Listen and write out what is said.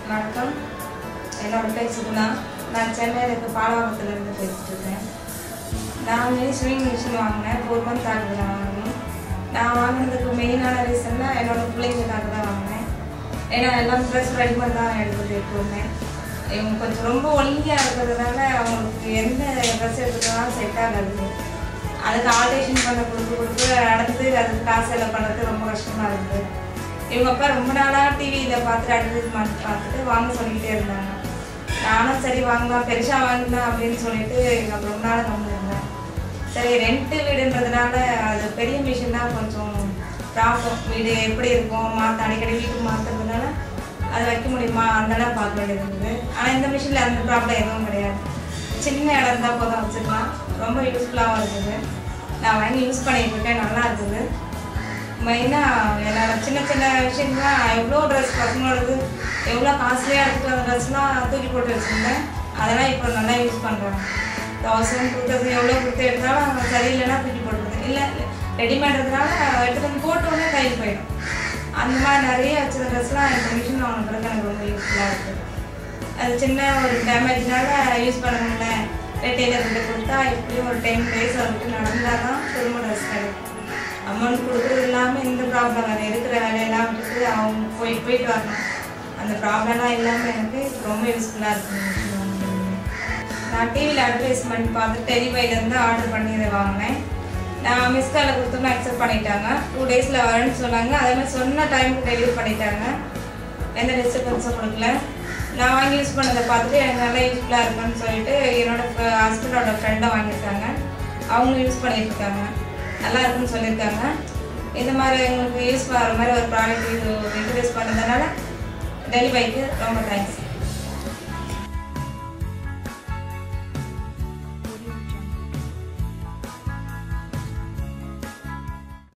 வணக்கம், என்னோட பேர் சுகுணா. நான் சென்னையில் இருக்க பாலவாக்கத்துலேருந்து பேசிட்டு இருக்கேன். நான் ஸ்விங் மிஷின் வாங்கினேன். 4 months ஆகுது நான் வாங்கி. நான் வாங்கினதுக்கு மெயினான ரீசன்னா என்னோட பிள்ளைங்களுக்காக தான் வாங்கினேன். ஏன்னா எல்லாம் ட்ரெஸ் ரெடிமேட் தான் எடுத்துகிட்டு எப்போவுமே. இவங்க கொஞ்சம் ரொம்ப ஒல்லியாக இருக்கிறதுனால அவங்களுக்கு எந்த ட்ரெஸ் எடுத்துக்கலாம் செட் ஆகாது. அதுக்கு ஆல்ட்ரேஷன் பண்ண கொடுத்து நடந்து அதுக்கு காசு எல்லாம் பண்ணுறது ரொம்ப கஷ்டமாக இருக்குது. இவங்க அப்பா ரொம்ப நாளாக டிவியில் பார்த்துட்டு அட்வர்டைஸ்மெண்ட் பார்த்துட்டு வாங்க சொல்லிக்கிட்டே இருந்தாங்க. நானும் சரி வாங்கலாம், பெருசாக வாங்கலாம் அப்படின்னு சொல்லிட்டு எங்கள் ரொம்ப நாளாக வந்துருந்தேன். சரி, ரெண்ட் வீடுன்றதுனால அது பெரிய மிஷின் தான் கொஞ்சம் ப்ராப்ளம். வீடு எப்படி இருக்கும் அடிக்கடி வீட்டுக்கு மாற்றுறதுனால அதை வைக்க முடியுமா அதெல்லாம் பார்க்க வேண்டியது இருந்தது. ஆனால் இந்த மிஷினில் அந்த ப்ராப்ளம் எதுவும் கிடையாது. சின்ன இடம் இருந்தால் போதும் வச்சுக்கலாம். ரொம்ப யூஸ்ஃபுல்லாகவும் இருக்குது. நான் வாங்கி யூஸ் பண்ணிட்டு இருக்கேன், நல்லா இருக்குது. மெயினாக என்னோட சின்ன சின்ன விஷயம்லாம் எவ்வளோ ட்ரெஸ் பசங்களோடது எவ்வளோ காஸ்ட்லியாக இருக்குது அந்த ட்ரெஸ்லாம் தூக்கி போட்டு வச்சுருந்தேன். அதெல்லாம் இப்போ நல்லா யூஸ் பண்ணுறேன். 1000 2000 எவ்வளோ கொடுத்து எடுத்தாலும் அவங்க சரியில்லைன்னா தூக்கி போட்டுருது. இல்லை ரெடிமேட்றதுனால எடுத்துகிட்டு வந்து போட்டோன்னே கையில் போயிடும். அந்த மாதிரி நிறைய வச்சுருந்த ட்ரெஸ்லாம் இந்த மிஷின் வாங்கினதுக்கு எனக்கு ரொம்ப யூஸ்ஃபுல்லாக இருக்குது. அது சின்ன ஒரு டேமேஜ்னால யூஸ் பண்ண முடியல, டெய்லர்கிட்ட கொடுத்தா இப்படியும் ஒரு 10 days வந்துட்டு நடந்தால் தான் திரும்ப ட்ரெஸ் கிடைக்கும். அமௌண்ட் கொடுக்குறது இல்லாமல் இந்த ப்ராப்ளம் வேறு இருக்கிற வேலையெல்லாம் விட்டுட்டு அவங்க போயிட்டு வரணும். அந்த ப்ராப்ளம்லாம் இல்லாமல் எனக்கு ரொம்ப யூஸ்ஃபுல்லாக இருக்குது. நான் டிவியில் அட்வர்டைஸ்மெண்ட் பார்த்து டெலிவைலேருந்து ஆர்டர் பண்ணி இதை வாங்கினேன். நான் மிஸ் காலில் கொடுத்தோம்னா அக்செப்ட் பண்ணிட்டாங்க. 2 days வரேன்னு சொன்னாங்க. அதே மாதிரி சொன்ன டைமுக்கு டெலிவரி பண்ணிட்டாங்க. எந்த டிஸ்டர்பன்ஸும் கொடுக்கல. நான் வாங்கி யூஸ் பண்ணதை பார்த்துட்டு எனக்கு நல்லா யூஸ்ஃபுல்லாக இருக்குன்னு சொல்லிட்டு என்னோடய ஹஸ்பண்டோட ஃப்ரெண்டை வாங்கியிருக்காங்க. அவங்களும் யூஸ் பண்ணியிருக்காங்க, நல்லா இருக்குன்னு சொல்லியிருக்காங்க. இந்த மாதிரி எங்களுக்கு யூஸ் ஆகிற மாதிரி ஒரு ப்ராடக்ட் இன்ட்ரடியூஸ் பண்ணதுனால டெலிவரிக்கு ரொம்ப தேங்க்ஸ்.